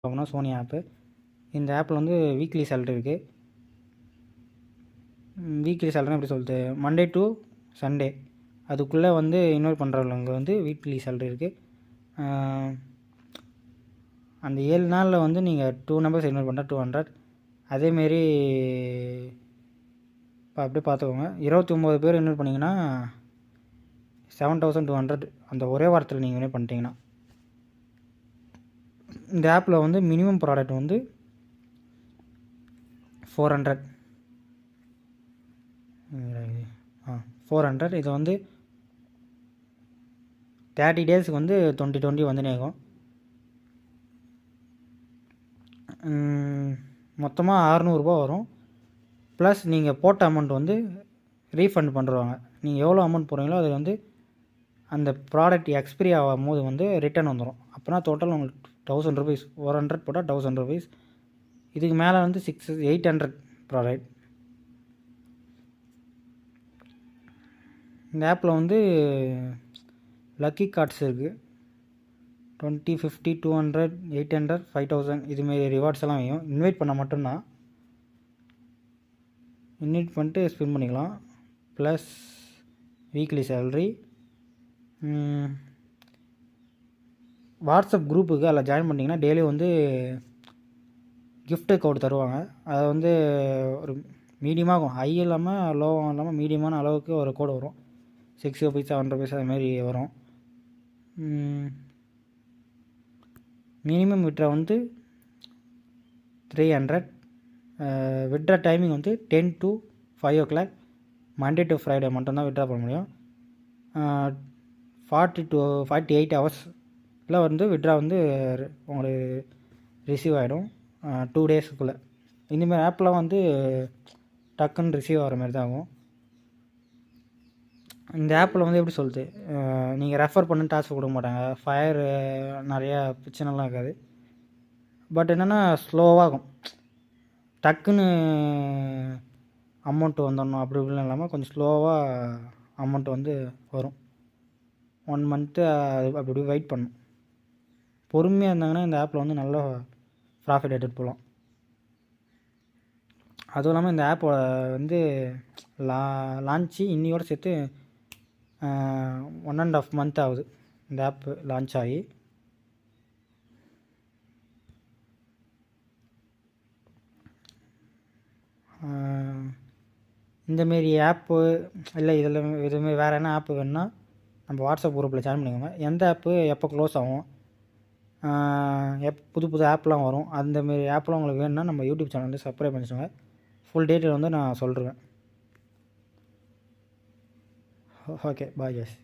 பார்க்கணும் சோனி ஆப்பு. இந்த ஆப்பில் வந்து வீக்லி சேலரி இருக்குது. வீக்லி சேலரினா எப்படி சொல்லுது, மண்டே டு சண்டே அதுக்குள்ளே வந்து இன்வைட் பண்ணுறவங்க வந்து வீக்லி சேலரி இருக்குது. அந்த 7 நாளில் வந்து நீங்கள் 2 நம்பர்ஸ் இன்வைட் பண்ணால் 200. அதேமாரி இப்போ அப்படியே பார்த்துக்கோங்க, 29 பேர் இன்வைட் பண்ணிங்கன்னா 7200 அந்த ஒரே வாரத்தில் நீங்கள் இன்வைட் பண்ணிட்டீங்கன்னா. இந்த ஆப்பில் வந்து மினிமம் ப்ராடக்ட் வந்து 400. 400. இது வந்து 30 டேஸுக்கு வந்து 20 வந்துனே இருக்கும். மொத்தமாக 600 ரூபா வரும். ப்ளஸ் நீங்கள் போட்ட அமௌண்ட் வந்து ரீஃபண்ட் பண்ணுறாங்க. நீங்கள் எவ்வளோ அமௌண்ட் போடுறீங்களோ அது வந்து அந்த ப்ராடக்ட் எக்ஸ்பிரி ஆகும் போது வந்து ரிட்டர்ன் வந்துடும். அப்போனா டோட்டல் உங்களுக்கு 1000 ருபீஸ். 400 போட்டால் 1000 ருபீஸ். இதுக்கு மேலே வந்து 800 ப்ராடக்ட். இந்த ஆப்பில் வந்து லக்கி கார்ட்ஸ் இருக்குது. 20, 50, 200, 800, 5000 இதுமாரி ரிவார்ட்ஸ் எல்லாம் வையும். இன்வைட் பண்ண மட்டும்தான். இன்வைட் பண்ணிட்டு ஸ்பின் பண்ணிக்கலாம். Plus weekly salary. வாட்ஸ்அப் குரூப்புக்கு அதில் ஜாயின் பண்ணிங்கன்னா டெய்லி வந்து கிஃப்ட்டு கோடு தருவாங்க. அதை வந்து ஒரு மீடியமாகும், ஹை இல்லாமல் லோவும் இல்லாமல் மீடியமான அளவுக்கு ஒரு கோடு வரும். 6 ருபீஸ் 7 ருபீஸ் அதுமாரி வரும். மினிமம் விட்ரா வந்து 300. விட்ரா டைமிங் வந்து 10 to 5 o'clock Monday to Friday மட்டும்தான் விட்ரா பண்ண முடியும். 40 to 48 ஹவர்ஸில் வந்து விட்ரா வந்து உங்களுக்கு ரிசீவ் ஆகிடும் 2 டேஸுக்குள்ளே. இந்தமாதிரி ஆப்லாம் வந்து டக்குன்னு ரிசீவ் ஆகிற மாதிரி தான் ஆகும். இந்த ஆப்பில் வந்து எப்படி சொல்லுது, நீங்கள் ரெஃபர் பண்ண டாஸ்க் கொடுக்க மாட்டாங்க. ஃபயர் நிறையா பிரச்சனைலாம் இருக்காது. பட் என்னென்னா ஸ்லோவாகும். டக்குன்னு அமௌண்ட்டு வந்துடணும் அப்படி இப்படிலாம் இல்லாமல் கொஞ்சம் ஸ்லோவாக அமௌண்ட் வந்து வரும். 1 மந்த்து அப்படி இப்படி வெயிட் பண்ணணும். பொறுமையாக இருந்தாங்கன்னா இந்த ஆப்பில் வந்து நல்லா ப்ராஃபிட் எடுத்துகிட்டு போகலாம். அதுவும் இல்லாமல் இந்த ஆப்போட வந்து லான்ச்சு இன்னையோடு சேர்த்து 1.5 மந்த் ஆகுது இந்த ஆப்பு லான்ச் ஆகி. இந்தமாரி ஆப்பு இல்லை இதில் இதுமாரி வேறு என்ன ஆப்பு வேணுன்னா நம்ம வாட்ஸ்அப் குரூப்பில் ஜாயின் பண்ணிக்கோங்க. எந்த ஆப்பு எப்போ க்ளோஸ் ஆகும், புது புது ஆப்லாம் வரும், அந்தமாரி ஆப்லாம் உங்களுக்கு வேணும்னா நம்ம யூடியூப் சேனல் வந்து சப்ஸ்கிரைப் பண்ணிக்கோங்க. ஃபுல் டீட்டெயில் வந்து நான் சொல்கிறேன். ஓகே, பாய் கேஸ்.